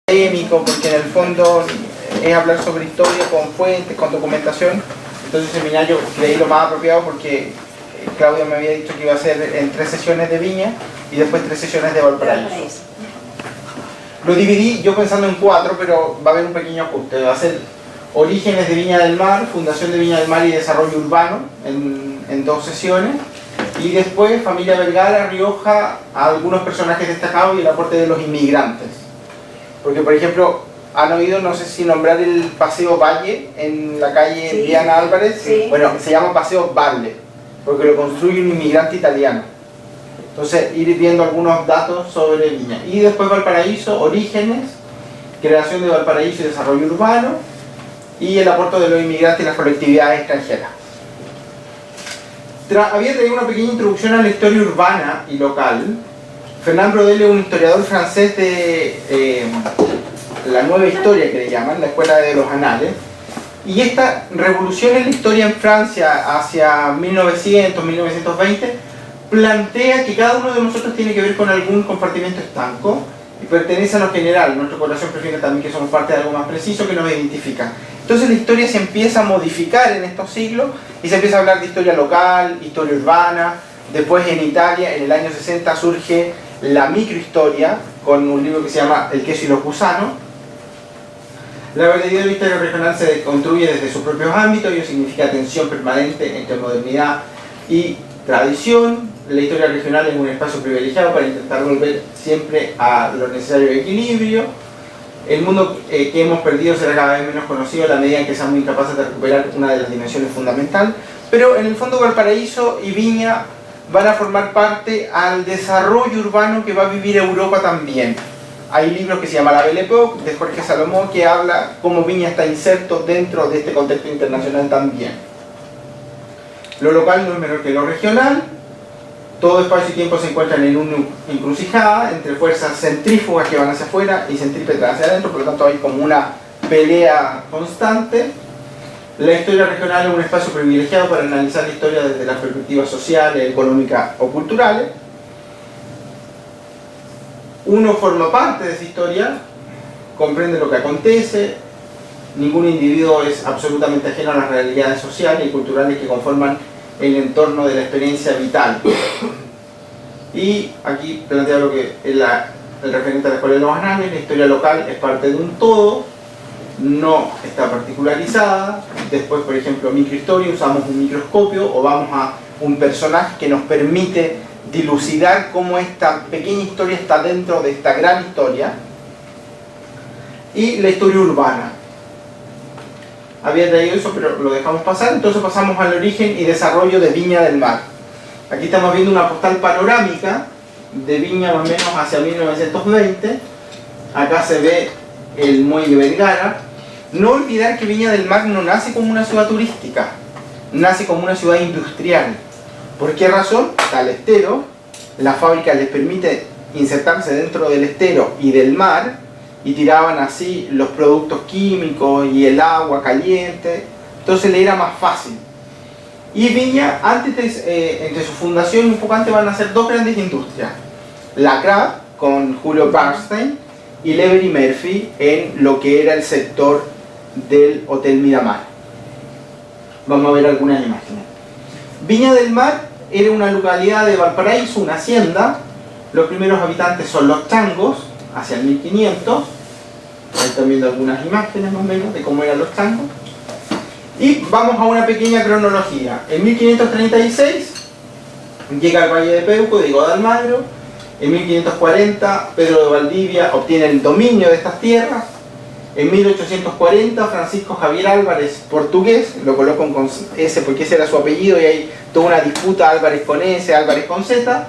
académico, porque en el fondo es hablar sobre historia con fuentes, con documentación. Entonces el seminario creí lo más apropiado porque Claudia me había dicho que iba a ser en 3 sesiones de Viña y después 3 sesiones de Valparaíso. Lo dividí yo pensando en 4, pero va a haber un pequeño ajuste. Va a ser Orígenes de Viña del Mar, Fundación de Viña del Mar y Desarrollo Urbano en 2 sesiones. Y después Familia Vergara, Rioja, algunos personajes destacados y el aporte de los inmigrantes. Porque, por ejemplo, han oído, no sé si nombrar el Paseo Valle en la calle Diana Álvarez. Sí. Bueno, se llama Paseo Valle, porque lo construye un inmigrante italiano. Entonces, ir viendo algunos datos sobre Viña. Y después Valparaíso, Orígenes, creación de Valparaíso y desarrollo urbano, y el aporte de los inmigrantes y las colectividades extranjeras. Había traído una pequeña introducción a la historia urbana y local. Fernand Braudel es un historiador francés de la nueva historia, que le llaman, la escuela de los anales. Y esta revolución en la historia en Francia hacia 1900, 1920, plantea que cada uno de nosotros tiene que ver con algún compartimento estanco y pertenece a lo general. Nuestro corazón prefiere también que somos parte de algo más preciso que nos identifica. Entonces la historia se empieza a modificar en estos siglos y se empieza a hablar de historia local, historia urbana. Después en Italia, en el año 60, surge la microhistoria con un libro que se llama El queso y los gusanos. La verdadera historia regional se construye desde sus propios ámbitos, y ello significa tensión permanente entre modernidad y tradición. La historia regional es un espacio privilegiado para intentar volver siempre a lo necesario de equilibrio. El mundo que hemos perdido será cada vez menos conocido a la medida en que seamos incapaces de recuperar una de las dimensiones fundamentales. Pero en el fondo Valparaíso y Viña van a formar parte al desarrollo urbano que va a vivir Europa también. Hay libros que se llama La Belle Époque, de Jorge Salomó, que habla cómo Viña está inserto dentro de este contexto internacional también. Lo local no es menor que lo regional. Todo espacio y tiempo se encuentran en una encrucijada entre fuerzas centrífugas que van hacia afuera y centrípetas hacia adentro, por lo tanto hay como una pelea constante. La historia regional es un espacio privilegiado para analizar la historia desde las perspectivas sociales, económicas o culturales. Uno forma parte de esa historia, comprende lo que acontece. Ningún individuo es absolutamente ajeno a las realidades sociales y culturales que conforman el entorno de la experiencia vital. Y aquí plantea lo que es el referente a la escuela de los anales. La historia local es parte de un todo, no está particularizada. Después, por ejemplo, microhistoria, usamos un microscopio o vamos a un personaje que nos permite dilucidar cómo esta pequeña historia está dentro de esta gran historia. Y la historia urbana. Había traído eso, pero lo dejamos pasar. Entonces pasamos al origen y desarrollo de Viña del Mar. Aquí estamos viendo una postal panorámica de Viña más o menos hacia 1920. Acá se ve el muelle Vergara. No olvidar que Viña del Mar no nace como una ciudad turística, nace como una ciudad industrial. ¿Por qué razón? Está el estero, la fábrica les permite insertarse dentro del estero y del mar, y tiraban así los productos químicos y el agua caliente, entonces le era más fácil. Y Viña, entre su fundación y un poco antes, van a ser 2 grandes industrias: la Crab con Julio Bernstein y Lever y Murphy en lo que era el sector del Hotel Miramar. Vamos a ver algunas imágenes. Viña del Mar era una localidad de Valparaíso, una hacienda. Los primeros habitantes son los changos, hacia el 1500. Ahí están viendo algunas imágenes más o menos de cómo eran los changos. Y vamos a una pequeña cronología. En 1536 llega al Valle de Peuco, de Diego de Almagro. En 1540 Pedro de Valdivia obtiene el dominio de estas tierras. En 1840 Francisco Javier Álvarez, portugués, lo coloco con S porque ese era su apellido y hay toda una disputa, Álvarez con S, Álvarez con Z.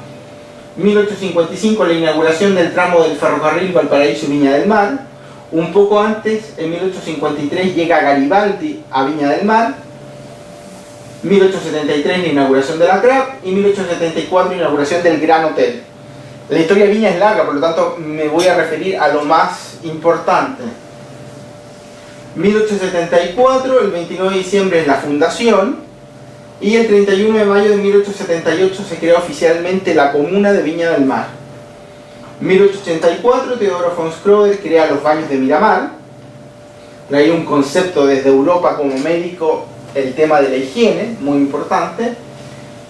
1855 la inauguración del tramo del ferrocarril Valparaíso y Viña del Mar. Un poco antes, en 1853, llega Garibaldi a Viña del Mar. 1873 la inauguración de la Crab y 1874 la inauguración del Gran Hotel. La historia de Viña es larga, por lo tanto me voy a referir a lo más importante. 1874, el 29 de diciembre es la fundación, y el 31 de mayo de 1878 se crea oficialmente la comuna de Viña del Mar. 1884, Teodoro von Schroeder crea los baños de Miramar. Trae un concepto desde Europa como médico, el tema de la higiene, muy importante.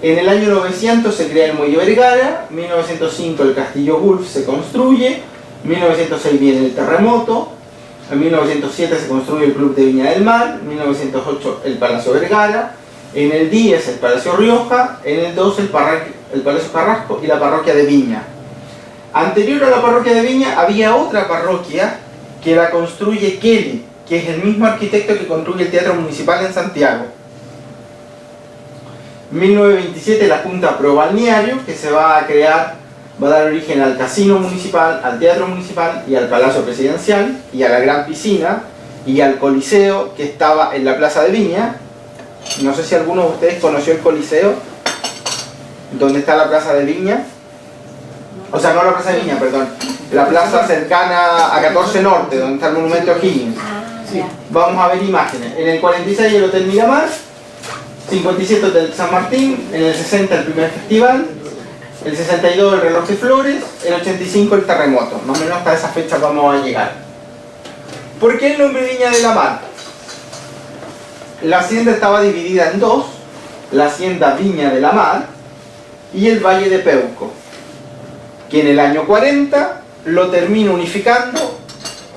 En el año 900 se crea el Muelle Vergara, 1905 el Castillo Gulf se construye, 1906 viene el terremoto, en 1907 se construye el Club de Viña del Mar, 1908 el Palacio Vergara, en el 10 el Palacio Rioja, en el 12 el Palacio Carrasco y la parroquia de Viña. Anterior a la parroquia de Viña había otra parroquia que la construye Kelly, que es el mismo arquitecto que construye el Teatro Municipal en Santiago. 1927 la Junta Pro Balneario, que se va a crear, va a dar origen al Casino Municipal, al Teatro Municipal y al Palacio Presidencial y a la Gran Piscina y al Coliseo que estaba en la Plaza de Viña. No sé si alguno de ustedes conoció el Coliseo, donde está la Plaza de Viña. O sea, no la Plaza de Viña, perdón. La plaza cercana a 14 Norte, donde está el monumento a Higgins. Sí. Vamos a ver imágenes. En el 46 el Hotel Miramar, 57 Hotel San Martín, en el 60 el primer festival, el 62 el reloj de flores, el 85 el terremoto. Más o menos hasta esa fecha vamos a llegar. ¿Por qué el nombre Viña de la Mar? La hacienda estaba dividida en dos, la hacienda Viña de la Mar y el Valle de Peuco, que en el año 40 lo termina unificando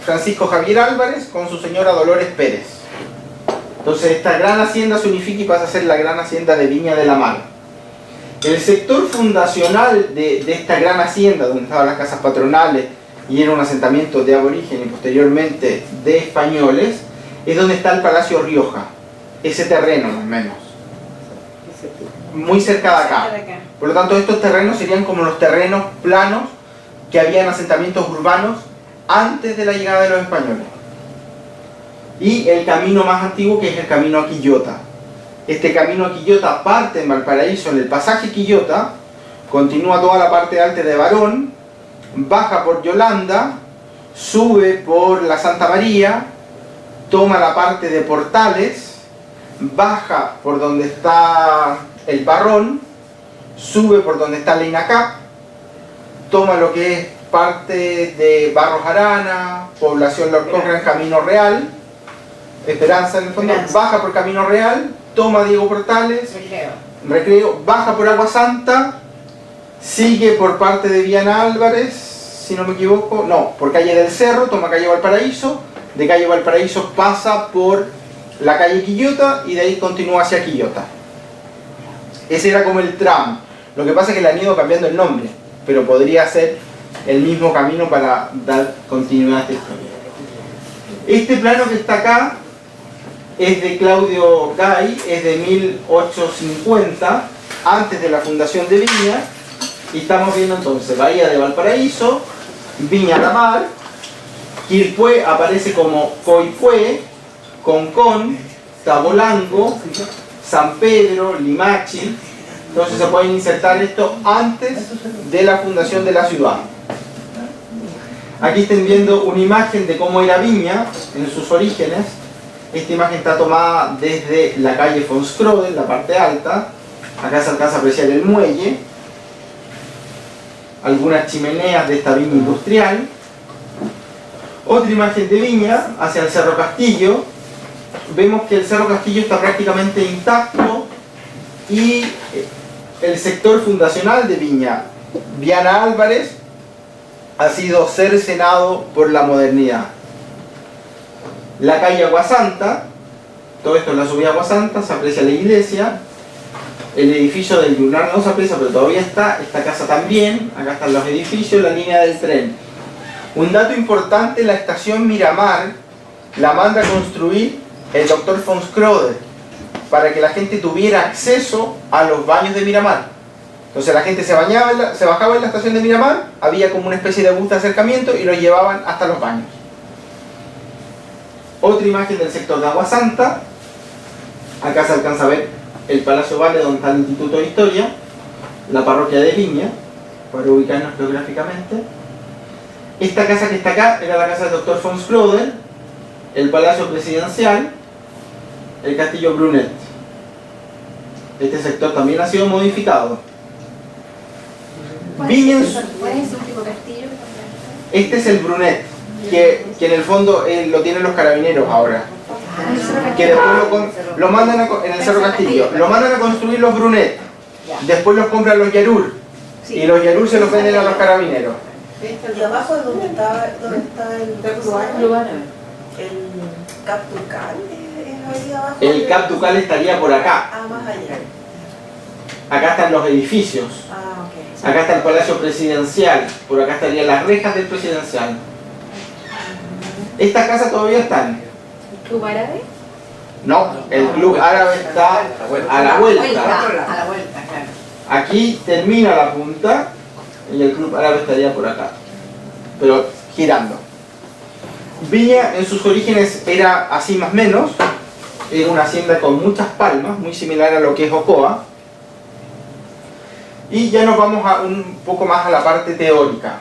Francisco Javier Álvarez con su señora Dolores Pérez. Entonces esta gran hacienda se unifica y pasa a ser la gran hacienda de Viña de la Mar. El sector fundacional de esta gran hacienda, donde estaban las casas patronales y era un asentamiento de aborígenes y posteriormente de españoles, es donde está el Palacio Rioja, ese terreno más o menos, muy cerca de acá. Por lo tanto, estos terrenos serían como los terrenos planos que había en asentamientos urbanos antes de la llegada de los españoles. Y el camino más antiguo, que es el camino a Quillota. Este camino a Quillota parte en Valparaíso, en el pasaje Quillota, continúa toda la parte alta de Barón, baja por Yolanda, sube por la Santa María, toma la parte de Portales, baja por donde está el Parrón, sube por donde está la INACAP, toma lo que es parte de Barros Arana, Población Lord Cochrane, Camino Real, Esperanza en el fondo, baja por Camino Real, toma Diego Portales, Recreo, baja por Agua Santa, sigue por parte de Viana Álvarez, si no me equivoco, no, por Calle del Cerro, toma Calle Valparaíso, de Calle Valparaíso pasa por la calle Quillota y de ahí continúa hacia Quillota. Ese era como el tramo. Lo que pasa es que le han ido cambiando el nombre, pero podría ser el mismo camino para dar continuidad a esta historia. Este plano que está acá es de Claudio Gay, es de 1850, antes de la fundación de Viña, y estamos viendo entonces Bahía de Valparaíso, Viña la Mar, Quilpué aparece como Coipué, Concón, Tabolango, San Pedro, Limachi. Entonces se pueden insertar esto antes de la fundación de la ciudad. Aquí están viendo una imagen de cómo era Viña en sus orígenes. Esta imagen está tomada desde la calle von Schroeder, la parte alta. Acá se alcanza a apreciar el muelle, algunas chimeneas de esta viña industrial. Otra imagen de Viña hacia el Cerro Castillo. Vemos que el Cerro Castillo está prácticamente intacto y el sector fundacional de Viña, Viana Álvarez, ha sido cercenado por la modernidad. La calle Aguasanta, todo esto es la subida a Aguasanta, se aprecia la iglesia, el edificio del Lunar no se aprecia pero todavía está, esta casa también, acá están los edificios, la línea del tren. Un dato importante, la estación Miramar la manda a construir el Dr. von Schroeder para que la gente tuviera acceso a los baños de Miramar. Entonces la gente se bajaba en la estación de Miramar, había como una especie de bus de acercamiento y lo llevaban hasta los baños. Otra imagen del sector de Agua Santa. Acá se alcanza a ver el Palacio Vale, donde está el Instituto de Historia, la parroquia de Viña, para ubicarnos geográficamente. Esta casa que está acá era la casa del Dr. von Schroeder, el Palacio Presidencial, el Castillo Brunet. Este sector también ha sido modificado. ¿Cuál es ese último castillo? Este es el Brunet, que en el fondo lo tienen los carabineros ahora. Que después lo mandan en el Cerro Castillo. Lo mandan a construir los Brunet. Después los compran los Yarur. Y los Yarur se los venden a los carabineros. Y abajo es donde está el Cap Ducal. Ahí abajo. El Cap Ducal estaría por acá. Ah, más allá. Acá están los edificios. Ah, ok. Acá está el Palacio Presidencial. Por acá estarían las rejas del Presidencial. Estas casas todavía están. ¿El Club Árabe? No, el Club Árabe está a la vuelta. A la vuelta, claro. Aquí termina la punta y el Club Árabe estaría por acá, pero girando. Viña en sus orígenes era así más o menos, era una hacienda con muchas palmas, muy similar a lo que es Ocoa. Y ya nos vamos un poco más a la parte teórica.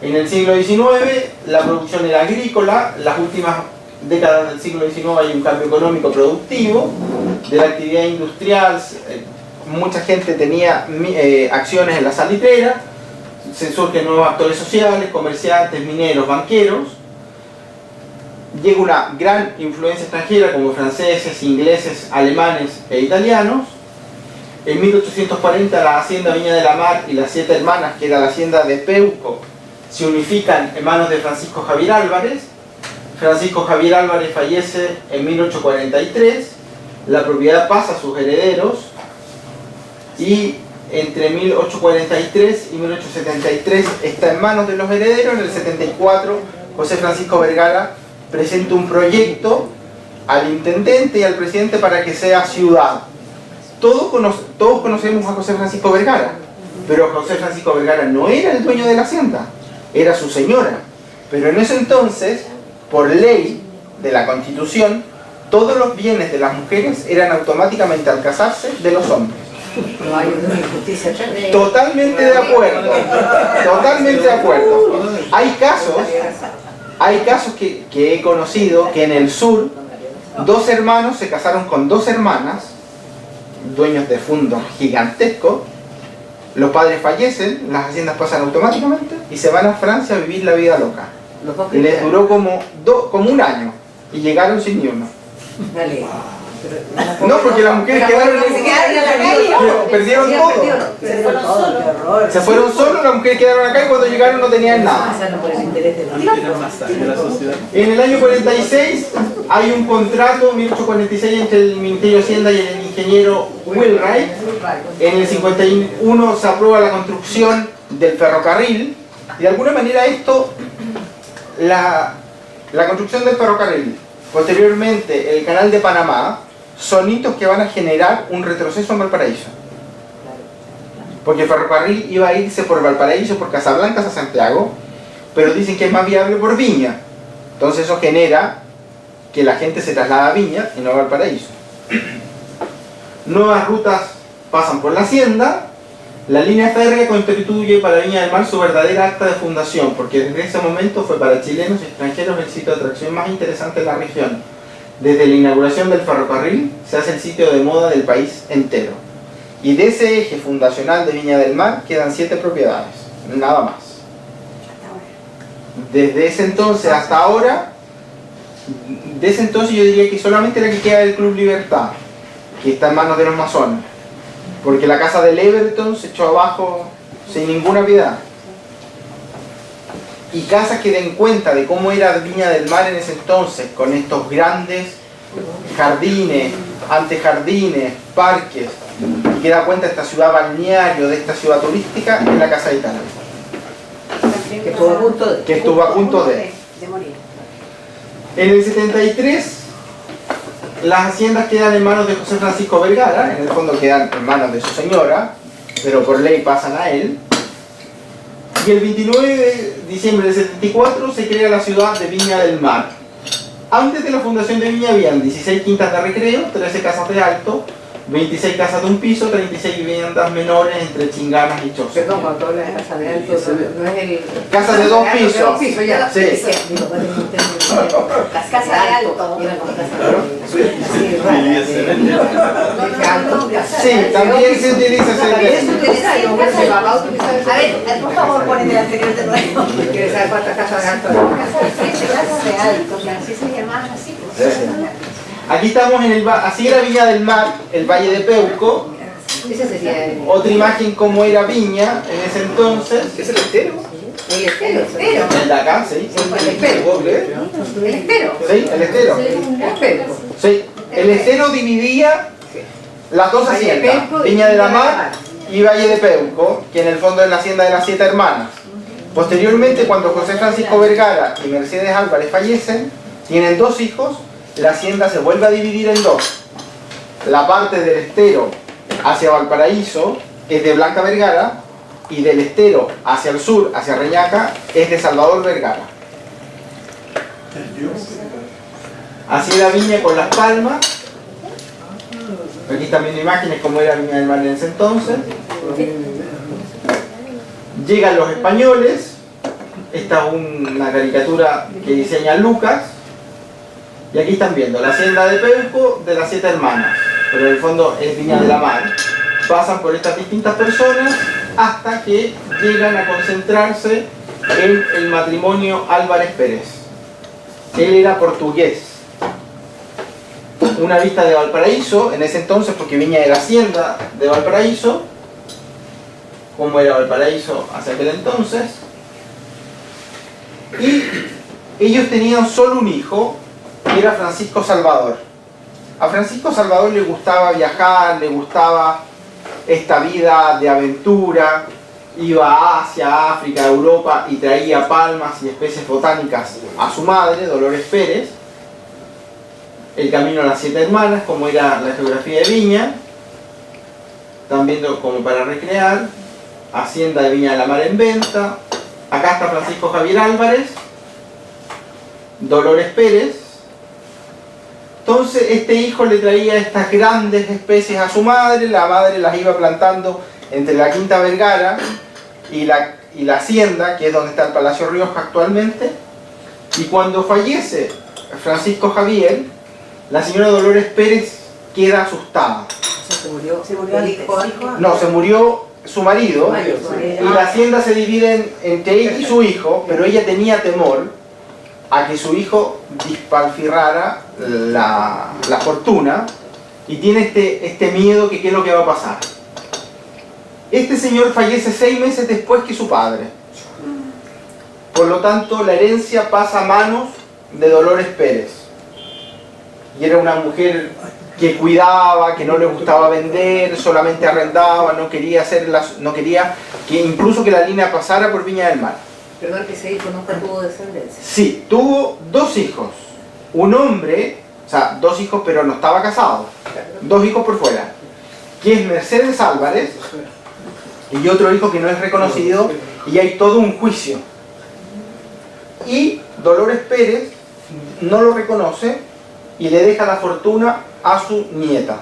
En el siglo XIX la producción era agrícola, las últimas décadas del siglo XIX hay un cambio económico productivo, de la actividad industrial, mucha gente tenía acciones en la salitrera, se surgen nuevos actores sociales, comerciantes, mineros, banqueros, llega una gran influencia extranjera como franceses, ingleses, alemanes e italianos. En 1840 la hacienda Viña de la Mar y las Siete Hermanas, que era la hacienda de Peuco, se unifican en manos de Francisco Javier Álvarez. Francisco Javier Álvarez fallece en 1843, la propiedad pasa a sus herederos y entre 1843 y 1873 está en manos de los herederos. En el 74 José Francisco Vergara presenta un proyecto al intendente y al presidente para que sea ciudad. Todos conocemos a José Francisco Vergara, pero José Francisco Vergara no era el dueño de la hacienda, era su señora. Pero en ese entonces, por ley de la Constitución, todos los bienes de las mujeres eran automáticamente al casarse de los hombres. No hay una injusticia tremenda. Totalmente de acuerdo, totalmente de acuerdo. Hay casos que he conocido que en el sur, dos hermanos se casaron con dos hermanas, dueños de fundos gigantescos, los padres fallecen, las haciendas pasan automáticamente y se van a Francia a vivir la vida loca. Les duró como un año y llegaron sin ni uno. Dale. No, porque las mujeres quedaron perdieron todo. Se fueron todos, qué horror. Se fueron solos, las mujeres quedaron acá y cuando llegaron no tenían nada. Pasaron por el interés de los En el año 46 hay un contrato, 1846, entre el Ministerio de Hacienda y el ingeniero Wheelwright. En el 51 se aprueba la construcción del ferrocarril. Y de alguna manera esto, la construcción del ferrocarril, posteriormente el canal de Panamá, son hitos que van a generar un retroceso en Valparaíso. Porque el ferrocarril iba a irse por Valparaíso, por Casablanca a Santiago, pero dicen que es más viable por Viña. Entonces eso genera que la gente se traslada a Viña y no a Valparaíso. Nuevas rutas pasan por la hacienda. La línea férrea constituye para Viña del Mar su verdadera acta de fundación, porque desde ese momento fue para chilenos y extranjeros el sitio de atracción más interesante de la región. Desde la inauguración del ferrocarril se hace el sitio de moda del país entero. Y de ese eje fundacional de Viña del Mar quedan 7 propiedades, nada más. Desde ese entonces hasta ahora, de ese entonces yo diría que solamente la que queda del Club Libertad, que está en manos de los masones. Porque la casa del Everton se echó abajo sin ninguna piedad. Y casas que den cuenta de cómo era Viña del Mar en ese entonces, con estos grandes jardines, antejardines, parques, que da cuenta de esta ciudad balneario, de esta ciudad turística, en la Casa de Italia. Que estuvo a punto de... Que estuvo a punto de morir. En el 73, las haciendas quedan en manos de José Francisco Vergara, en el fondo quedan en manos de su señora, pero por ley pasan a él. Y el 29 de diciembre del 74 se crea la ciudad de Viña del Mar. Antes de la fundación de Viña habían 16 quintas de recreo, 13 casas de alto, 26 casas de un piso, 36 viviendas menores entre chinganas y chozas. Perdón, cuando hablas de casa de alto, no es el... Casa de 2 pisos. De 2 pisos, ya. Sí. Digo, ¿cuál es el término? Casa de alto. Era como casa de Claro. alto. Sí, también se utiliza ese término. A ver, por favor, ponete la anterior de nuevo. ¿Quieres saber cuántas casas de alto hay? Casa de alto, así se llamaban así. Pues. Aquí estamos en así era Viña del Mar, el Valle de Peuco. Ese sería el Otra imagen como era Viña en ese entonces. ¿Es el estero? estero. El de acá, sí. El estero. ¿Puedo creer? El estero. Sí, el estero. El Peuco. Sí, el estero dividía las dos Valle de haciendas, Peuco y Viña de la Viña de la Mar Mar. y Valle de Peuco, que en el fondo es la hacienda de las 7 hermanas. Posteriormente, cuando José Francisco Vergara y Mercedes Álvarez fallecen, tienen 2 hijos, la hacienda se vuelve a dividir en 2. La parte del estero hacia Valparaíso es de Blanca Vergara y del estero hacia el sur, hacia Reñaca, es de Salvador Vergara. Así era Viña con Las Palmas. Aquí están viendo imágenes como era Viña del Mar en ese entonces. Llegan los españoles. Esta es una caricatura que diseña Lucas. Y aquí están viendo la hacienda de Peuco de las 7 hermanas. Pero en el fondo es Viña de la Mar. Pasan por estas distintas personas hasta que llegan a concentrarse en el matrimonio Álvarez Pérez. Él era portugués. Una vista de Valparaíso, en ese entonces, porque Viña era hacienda de Valparaíso, como era Valparaíso hacia aquel entonces, y ellos tenían solo un hijo, que era Francisco Salvador. A Francisco Salvador le gustaba viajar, le gustaba esta vida de aventura, iba a Asia, a África, a Europa y traía palmas y especies botánicas a su madre, Dolores Pérez. El camino a las 7 hermanas, como era la geografía de Viña, están viendo como para recrear, hacienda de Viña de la Mar en venta. Acá está Francisco Javier Álvarez, Dolores Pérez. Entonces este hijo le traía estas grandes especies a su madre, la madre las iba plantando entre la Quinta Vergara y la hacienda, que es donde está el Palacio Rioja actualmente. Y cuando fallece Francisco Javier, la señora Dolores Pérez queda asustada. Se murió el el hijo. No, se murió su marido y la hacienda se divide entre ella y su hijo, pero ella tenía temor a que su hijo despilfarrara la fortuna y tiene este miedo que qué es lo que va a pasar. Este señor fallece 6 meses después que su padre. Por lo tanto, la herencia pasa a manos de Dolores Pérez. Y era una mujer que cuidaba, que no le gustaba vender, solamente arrendaba, no quería que incluso que la línea pasara por Viña del Mar. Perdón, que ese hijo nunca tuvo descendencia. Sí, tuvo 2 hijos. Un hombre, o sea, 2 hijos pero no estaba casado. 2 hijos por fuera. Que es Mercedes Álvarez y otro hijo que no es reconocido y hay todo un juicio. Y Dolores Pérez no lo reconoce y le deja la fortuna a su nieta,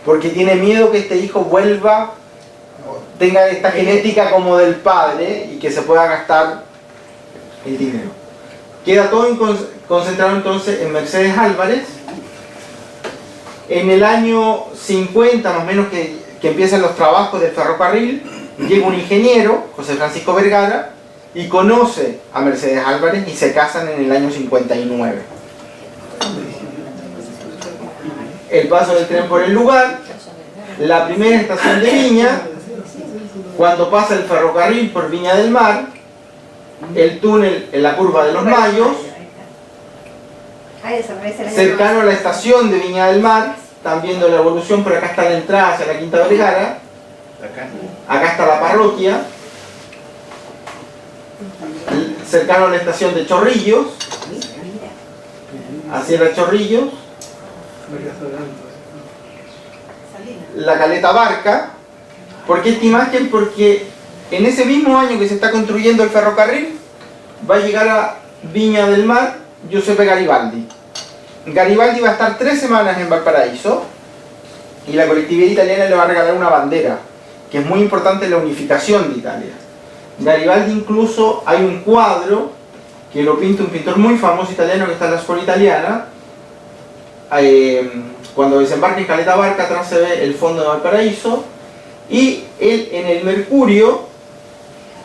porque tiene miedo que este hijo vuelva, tenga esta genética como del padre y que se pueda gastar el dinero. Queda todo concentrado entonces en Mercedes Álvarez. En el año 50 más o menos que empiezan los trabajos del ferrocarril, llega un ingeniero, José Francisco Vergara, y conoce a Mercedes Álvarez y se casan en el año 59. El paso del tren por el lugar, la primera estación de Viña, cuando pasa el ferrocarril por Viña del Mar, el túnel en la curva de los Mayos, cercano a la estación de Viña del Mar, están viendo la evolución, pero acá está la entrada hacia la Quinta Vergara, acá está la parroquia, cercano a la estación de Chorrillos, hacia la Chorrillos, la caleta Barca. ¿Por qué esta imagen? Porque en ese mismo año que se está construyendo el ferrocarril va a llegar a Viña del Mar Giuseppe Garibaldi. Garibaldi va a estar 3 semanas en Valparaíso y la colectividad italiana le va a regalar una bandera, que es muy importante en la unificación de Italia. Garibaldi incluso hay un cuadro que lo pinta un pintor muy famoso italiano que está en la Scuola Italiana. Cuando desembarca en Caleta Barca, atrás se ve el fondo de Valparaíso y él en el Mercurio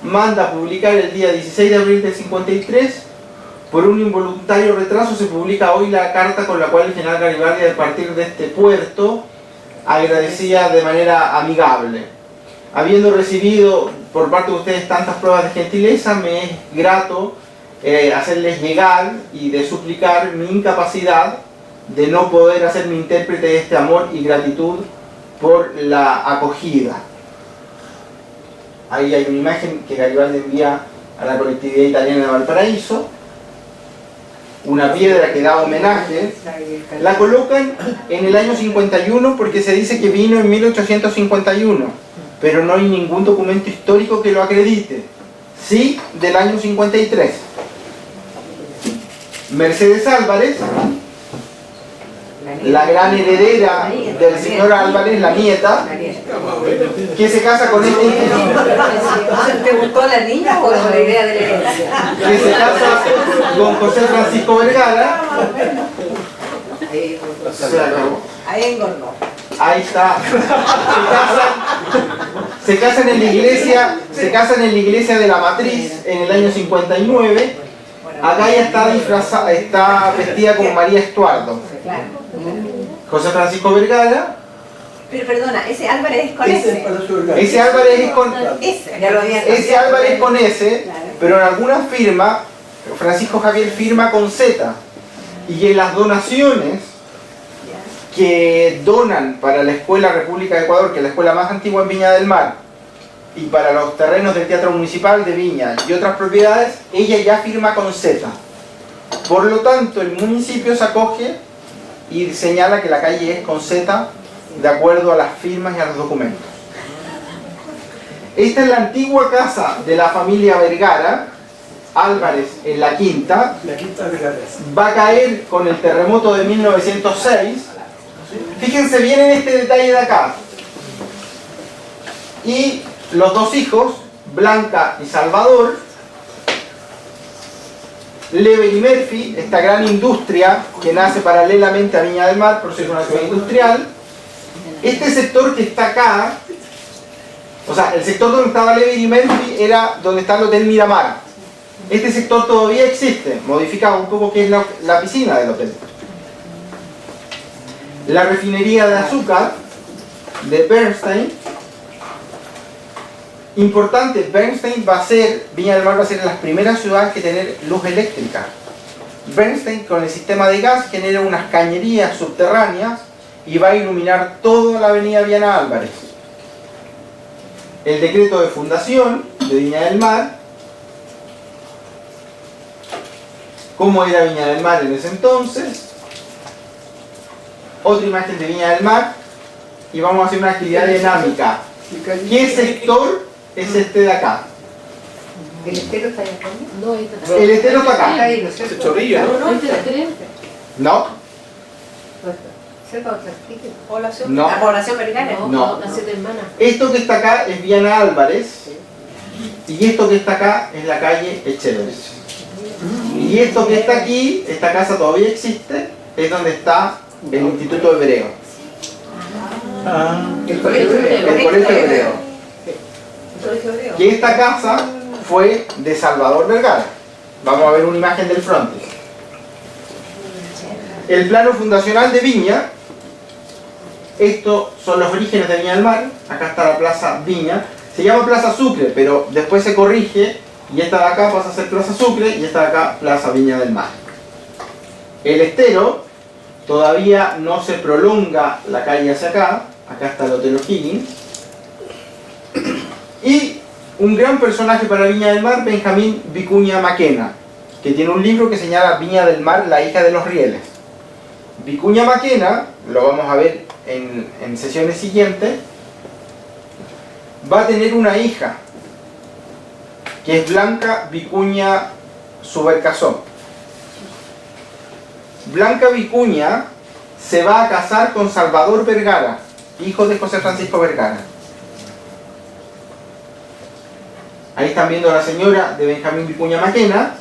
manda a publicar el día 16 de abril del 53. Por un involuntario retraso se publica hoy la carta con la cual el general Garibaldi, al partir de este puerto, agradecía de manera amigable. Habiendo recibido por parte de ustedes tantas pruebas de gentileza, me es grato hacerles llegar y de suplicar mi incapacidad de no poder hacerme intérprete de este amor y gratitud por la acogida. Ahí hay una imagen que Garibaldi envía a la colectividad italiana de Valparaíso, una piedra que da homenaje. La colocan en el año 51 porque se dice que vino en 1851, pero no hay ningún documento histórico que lo acredite. Sí, del año 53. Mercedes Álvarez, la gran heredera del señor Álvarez, la nieta, que se casa con este individuo, ¿Te gustó la niña o la idea de la herencia? que se casa con José Francisco Vergara. Se acabó. Ahí engordó. Ahí está. Se casan en la iglesia de la Matriz en el año 59. Acá ella está disfrazada, está vestida como María Estuardo. José Francisco Vergara. Pero perdona, ese Álvarez es con ese. Ese Álvarez es con Ya lo había ese Álvarez con S, pero en algunas firmas Francisco Javier firma con Z. Y en las donaciones que donan para la Escuela República de Ecuador, que es la escuela más antigua en Viña del Mar, y para los terrenos del Teatro Municipal de Viña y otras propiedades, ella ya firma con Z. Por lo tanto, el municipio se acoge y señala que la calle es con Z de acuerdo a las firmas y a los documentos. Esta es la antigua casa de la familia Vergara, Álvarez en la quinta. Va a caer con el terremoto de 1906. Fíjense bien en este detalle de acá. Y los dos hijos, Blanca y Salvador, Lever y Murphy, esta gran industria que nace paralelamente a Viña del Mar, por ser una ciudad industrial. Este sector que está acá, o sea, el sector donde estaba Lever y Murphy era donde está el Hotel Miramar. Este sector todavía existe, modificado un poco, que es la piscina del hotel. La refinería de azúcar de Bernstein. Importante, Bernstein va a ser, Viña del Mar va a ser de las primeras ciudades que tener luz eléctrica. Bernstein con el sistema de gas genera unas cañerías subterráneas y va a iluminar toda la avenida Viana Álvarez. El decreto de fundación de Viña del Mar. ¿Cómo era Viña del Mar en ese entonces? Otra imagen de Viña del Mar. Y vamos a hacer una actividad dinámica. ¿Qué sector es este de acá? ¿El estero está allá? No, El estero está acá. Está ahí, ¿no es cierto? Chorrillo, ¿no? ¿No? ¿Cerca de otras tickets? Población. No. La población vergara. No. las 7 hermanas. Esto que está acá es Viana Álvarez. Y esto que está acá es la calle Echeverría. Y esto que está aquí, esta casa todavía existe, es donde está el Instituto Hebreo. El colegio. El Colegio Hebreo. El colegio hebreo. Que esta casa fue de Salvador Vergara. Vamos a ver una imagen del frontis. El plano fundacional de Viña. Estos son los orígenes de Viña del Mar. Acá está la Plaza Viña. Se llama Plaza Sucre, pero después se corrige y esta de acá pasa a ser Plaza Sucre y esta de acá Plaza Viña del Mar. El estero, todavía no se prolonga la calle hacia acá. Acá está el Hotel O'Higgins. Y un gran personaje para Viña del Mar, Benjamín Vicuña Maquena, que tiene un libro que señala Viña del Mar, la hija de los rieles. Vicuña Maquena, lo vamos a ver en sesiones siguientes, va a tener una hija, que es Blanca Vicuña Subercasó. Blanca Vicuña se va a casar con Salvador Vergara, hijo de José Francisco Vergara. Ahí están viendo a la señora de Benjamín Vicuña Maquena,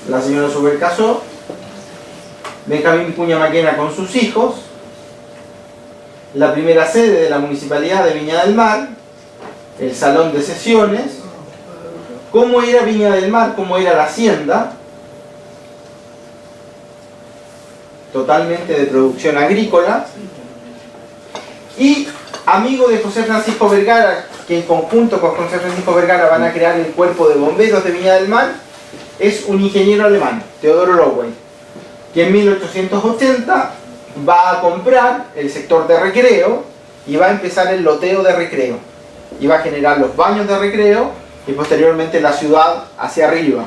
la señora Subercasó, Benjamín Vicuña Maquena con sus hijos, la primera sede de la Municipalidad de Viña del Mar, el salón de sesiones, cómo era Viña del Mar, cómo era la hacienda, totalmente de producción agrícola, y amigo de José Francisco Vergara, que en conjunto con José Francisco Vergara van a crear el cuerpo de bomberos de Viña del Mar, es un ingeniero alemán, Teodoro Lowey, que en 1880 va a comprar el sector de recreo y va a empezar el loteo de recreo, y va a generar los baños de recreo y posteriormente la ciudad hacia arriba.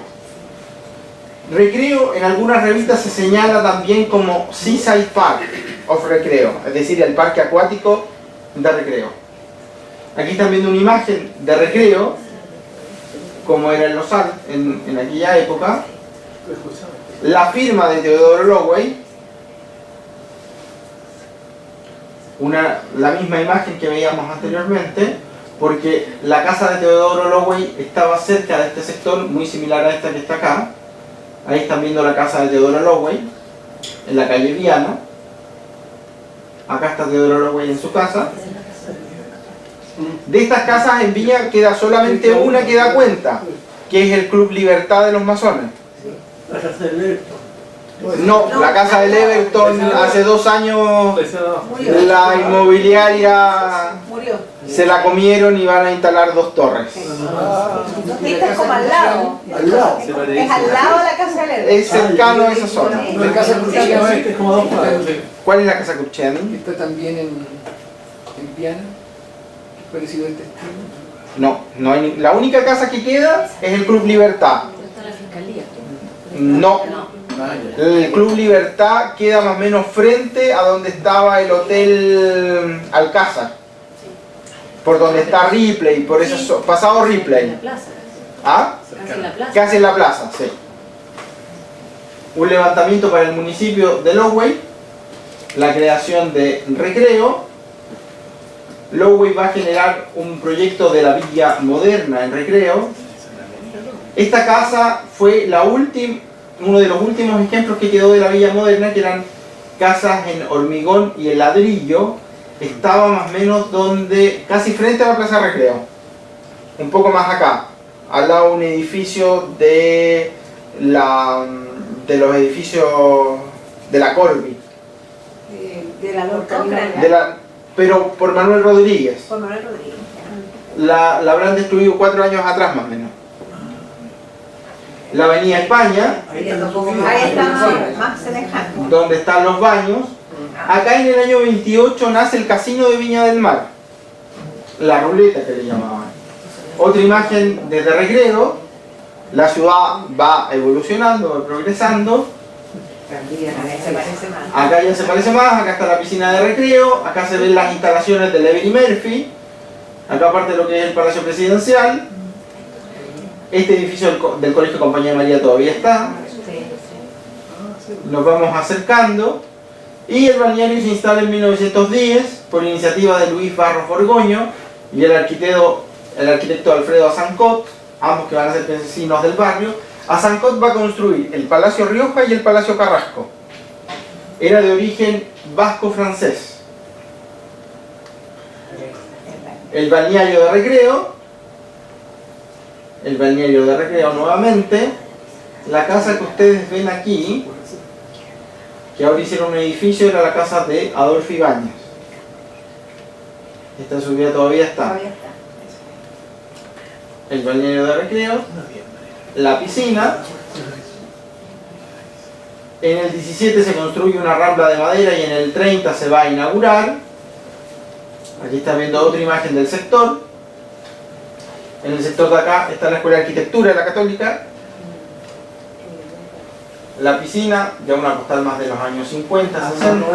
Recreo en algunas revistas se señala también como Seaside Park of Recreo, es decir, el parque acuático de recreo. Aquí están viendo una imagen de recreo, como era en los Alpes en aquella época. La firma de Teodoro Lowey, la misma imagen que veíamos anteriormente, porque la casa de Teodoro Lowey estaba cerca de este sector, muy similar a esta que está acá. Ahí están viendo la casa de Teodoro Lowey, en la calle Viana. Acá está Teodoro Lowey en su casa. De estas casas en Viña queda solamente una que da cuenta, que es el Club Libertad de los Masones. La casa del Everton. No, la casa del Everton hace 2 años Murió. la inmobiliaria Murió. se la comieron y van a instalar 2 torres. Esta es como al lado. Al lado. Es al lado de la casa del Everton. Es cercano a esa zona. La casa Cruciani, Es como 2 cuadros. ¿Cuál es la casa Cruciani? que está también en Viana, que es parecido a este estilo. No hay la única casa que queda es el Club Libertad. Está la fiscalía. No. El Club Libertad queda más o menos frente a donde estaba el Hotel Alcázar, por donde está Ripley, por eso pasado En Ripley. la plaza. ¿Ah? Casi en la plaza. Casi en la plaza, sí. Un levantamiento para el municipio de Lowey, la creación de recreo. Lowey va a generar un proyecto de la villa moderna en recreo. Esta casa fue uno de los últimos ejemplos que quedó de la villa moderna, que eran casas en hormigón y en ladrillo. Estaba más o menos casi frente a la plaza de recreo, un poco más acá, al lado de un edificio de los edificios de la Corby, De la Lorca. pero por Manuel Rodríguez. Por Manuel Rodríguez. La habrán destruido 4 años atrás más o menos. La avenida España, Ahí está más semejante. donde están los baños. Acá en el año 28 nace el Casino de Viña del Mar, la ruleta que le llamaban. Otra imagen desde recreo. La ciudad va evolucionando, va progresando. Se parece más. Acá ya se parece más, acá está la piscina de recreo, acá se ven las instalaciones de Lever y Murphy, acá aparte de lo que es el Palacio Presidencial. Este edificio del Colegio Compañía de María todavía está. Nos vamos acercando. Y el balneario se instala en 1910 por iniciativa de Luis Barros Borgoño y el arquitecto Alfredo Azancot, ambos que van a ser vecinos del barrio. Azancot va a construir el Palacio Rioja y el Palacio Carrasco. Era de origen vasco-francés. El balneario de recreo. El balneario de recreo nuevamente. La casa que ustedes ven aquí, que ahora hicieron un edificio, era la casa de Adolfo Ibáñez. Esta subida todavía está. Todavía está. El balneario de recreo. La piscina. En el 17 se construye una rambla de madera y en el 30 se va a inaugurar. Aquí están viendo otra imagen del sector. En el sector de acá está la Escuela de Arquitectura de la Católica. La piscina, ya una postal más de los años 50, 60.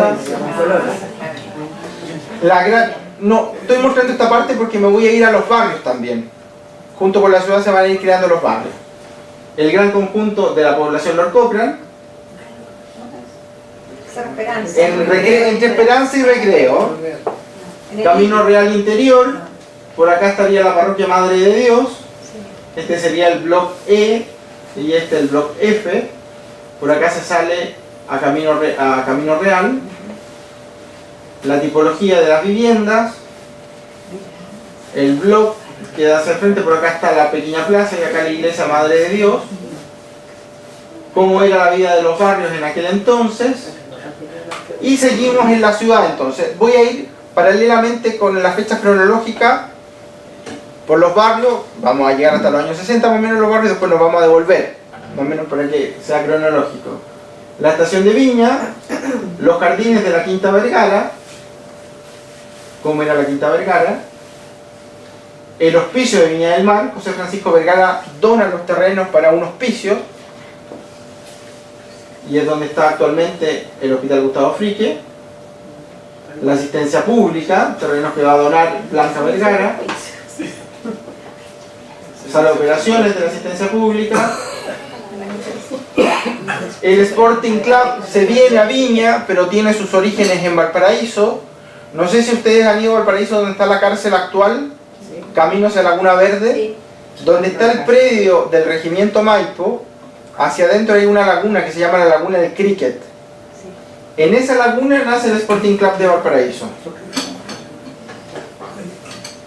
No, estoy mostrando esta parte porque me voy a ir a los barrios también. Junto con la ciudad se van a ir creando los barrios. El gran conjunto de la población Lord Cochrane, Esperanza. entre Esperanza y Recreo. Camino Real Interior. Por acá estaría la Parroquia Madre de Dios. Este sería el bloque E y este el bloque F. Por acá se sale a Camino Real. La tipología de las viviendas. El bloque queda hacia el frente, por acá está la pequeña plaza y acá la iglesia Madre de Dios. Cómo era la vida de los barrios en aquel entonces. Y seguimos en la ciudad entonces. Voy a ir paralelamente con la fecha cronológica por los barrios. Vamos a llegar hasta los años 60 más o menos los barrios y después nos vamos a devolver. Más o menos para que sea cronológico. La estación de Viña, los jardines de la Quinta Vergara, cómo era la Quinta Vergara, el hospicio de Viña del Mar. José Francisco Vergara dona los terrenos para un hospicio y es donde está actualmente el Hospital Gustavo Frique. La asistencia pública, terrenos que va a donar Blanca Vergara. Sala de operaciones de la asistencia pública. El Sporting Club se viene a Viña, pero tiene sus orígenes en Valparaíso. No sé si ustedes han ido a Valparaíso, donde está la cárcel actual, camino hacia Laguna Verde, donde está el predio del Regimiento Maipo. Hacia adentro hay una laguna que se llama la Laguna del Cricket. En esa laguna nace el Sporting Club de Valparaíso.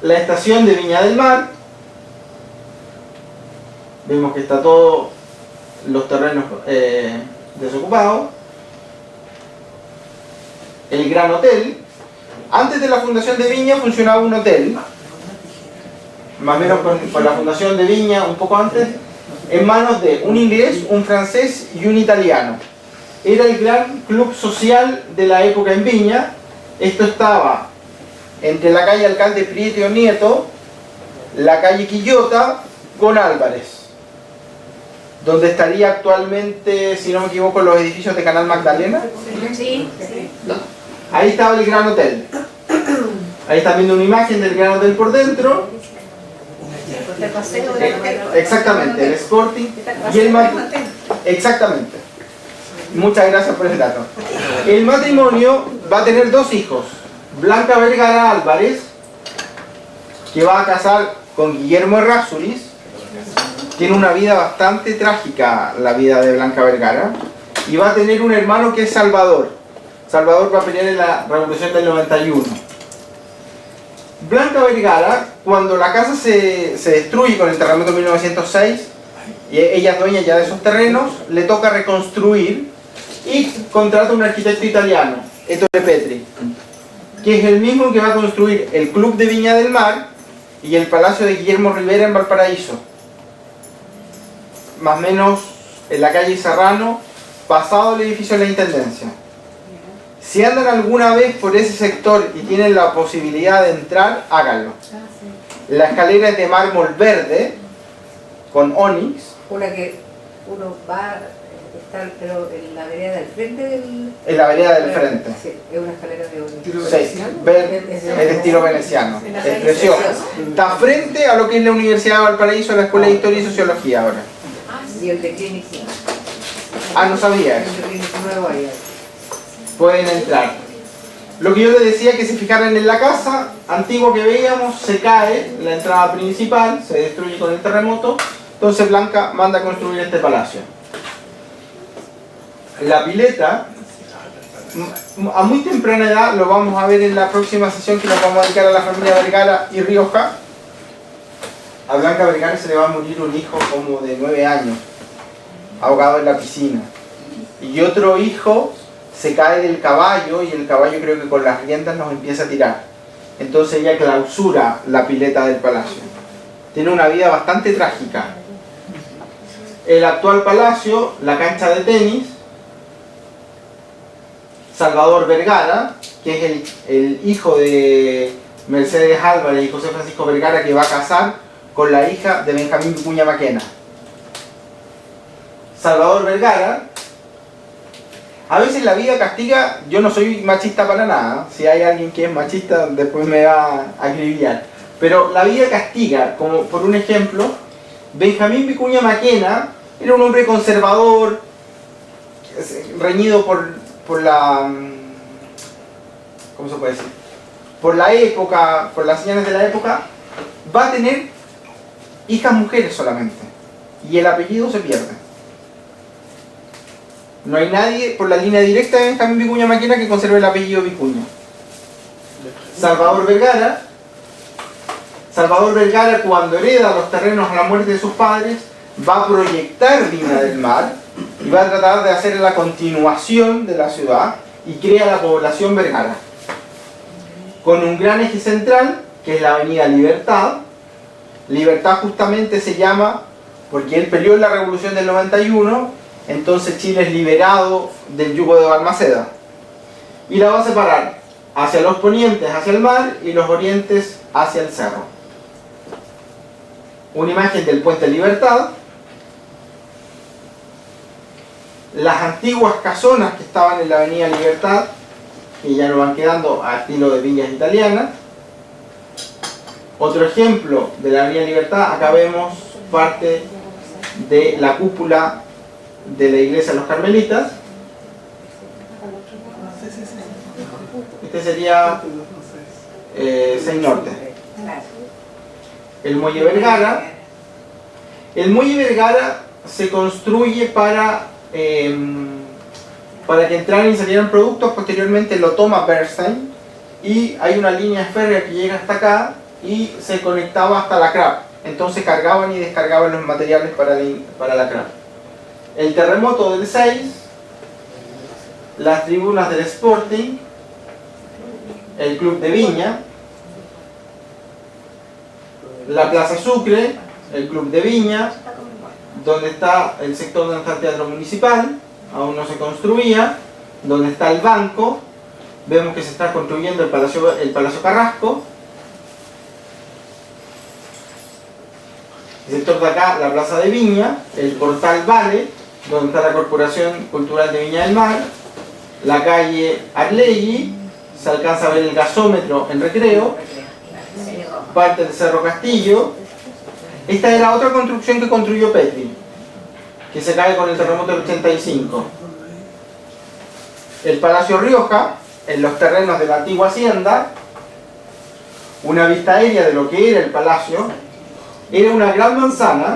La estación de Viña del Mar. Vemos que está todo los terrenos desocupados. El Gran Hotel. Antes de la fundación de Viña funcionaba un hotel, más o menos con la fundación de Viña un poco antes, en manos de un inglés, un francés y un italiano. Era el gran club social de la época en Viña. Esto estaba entre la calle Alcalde Prieto Nieto, la calle Quillota con Álvarez, donde estaría actualmente, si no me equivoco, los edificios de Canal Magdalena. Sí. Ahí estaba el Gran Hotel. Ahí están viendo una imagen del Gran Hotel por dentro. El paseo del hotel. Exactamente, el Sporting y el matrimonio. Exactamente. Muchas gracias por el dato. El matrimonio va a tener dos hijos. Blanca Vergara Álvarez, que va a casar con Guillermo Errázuriz. Tiene una vida bastante trágica la vida de Blanca Vergara. Y va a tener un hermano que es Salvador. Salvador va a pelear en la Revolución del 91. Blanca Vergara, cuando la casa se destruye con el terremoto de 1906, y ella es dueña ya de esos terrenos, le toca reconstruir y contrata a un arquitecto italiano, Ettore Petri, que es el mismo que va a construir el Club de Viña del Mar y el Palacio de Guillermo Rivera en Valparaíso, más o menos en la calle Serrano, pasado el edificio de la Intendencia. Si andan alguna vez por ese sector y tienen la posibilidad de entrar, háganlo. La escalera es de mármol verde, con onix. Una que uno va a estar, pero en la vereda del frente del... En la vereda del frente. Sí, es una escalera de onix. Sí, es de estilo veneciano. Es precioso. Está frente a lo que es la Universidad de Valparaíso, la Escuela de Historia y Sociología ahora. Y el de Clinic. Ah, no sabía El eso. de Clinic nuevo ahí. Pueden entrar. Lo que yo les decía, que se fijaran en la casa antigua que veíamos, se cae la entrada principal, se destruye con el terremoto, entonces Blanca manda a construir este palacio. La pileta, a muy temprana edad, lo vamos a ver en la próxima sesión que nos vamos a dedicar a la familia Vergara y Rioja. A Blanca Vergara se le va a morir un hijo como de 9 años, ahogado en la piscina. Y otro hijo se cae del caballo y el caballo, creo que con las riendas, nos empieza a tirar. Entonces ella clausura la pileta del palacio. Tiene una vida bastante trágica. El actual palacio, la cancha de tenis, Salvador Vergara, que es el hijo de Mercedes Álvarez y José Francisco Vergara, que va a casar con la hija de Benjamín Vicuña Maquena. Salvador Vergara. A veces la vida castiga. Yo no soy machista para nada. Si hay alguien que es machista, después me va a acribillar. Pero la vida castiga, como por un ejemplo, Benjamín Vicuña Maquena era un hombre conservador, reñido por la... ¿cómo se puede decir? Por la época, por las señales de la época. Va a tener hijas mujeres solamente. Y el apellido se pierde. No hay nadie por la línea directa de Benjamín Vicuña Maquena que conserve el apellido Vicuña. Salvador Vergara Salvador Vergara, cuando hereda los terrenos a la muerte de sus padres, va a proyectar Viña del Mar y va a tratar de hacer la continuación de la ciudad y crea la población Vergara, con un gran eje central, que es la avenida Libertad. Libertad justamente se llama porque él peleó en la Revolución del 91, entonces Chile es liberado del yugo de Balmaceda. Y la va a separar hacia los ponientes, hacia el mar, y los orientes hacia el cerro. Una imagen del puente Libertad. Las antiguas casonas que estaban en la avenida Libertad, que ya no van quedando a estilo de villas italianas. Otro ejemplo de la avenida Libertad, acá vemos parte de la cúpula de la iglesia de los Carmelitas. Este sería 6 Norte. El Muelle Vergara. El Muelle Vergara se construye para que entraran y salieran productos. Posteriormente lo toma Bernstein y hay una línea férrea que llega hasta acá y se conectaba hasta la CRAP. Entonces cargaban y descargaban los materiales para la CRAP. El terremoto del 6, las tribunas del Sporting, el Club de Viña, la Plaza Sucre, el Club de Viña, donde está el sector donde está el Teatro Municipal, aún no se construía, donde está el banco, vemos que se está construyendo el Palacio Carrasco, el sector de acá, la Plaza de Viña, el Portal Vale, donde está la Corporación Cultural de Viña del Mar, la calle Arlegui, se alcanza a ver el gasómetro en Recreo, parte del Cerro Castillo. Esta era otra construcción que construyó Petri, que se cae con el terremoto del 85. El Palacio Rioja, en los terrenos de la antigua hacienda, una vista aérea de lo que era el palacio. Era una gran manzana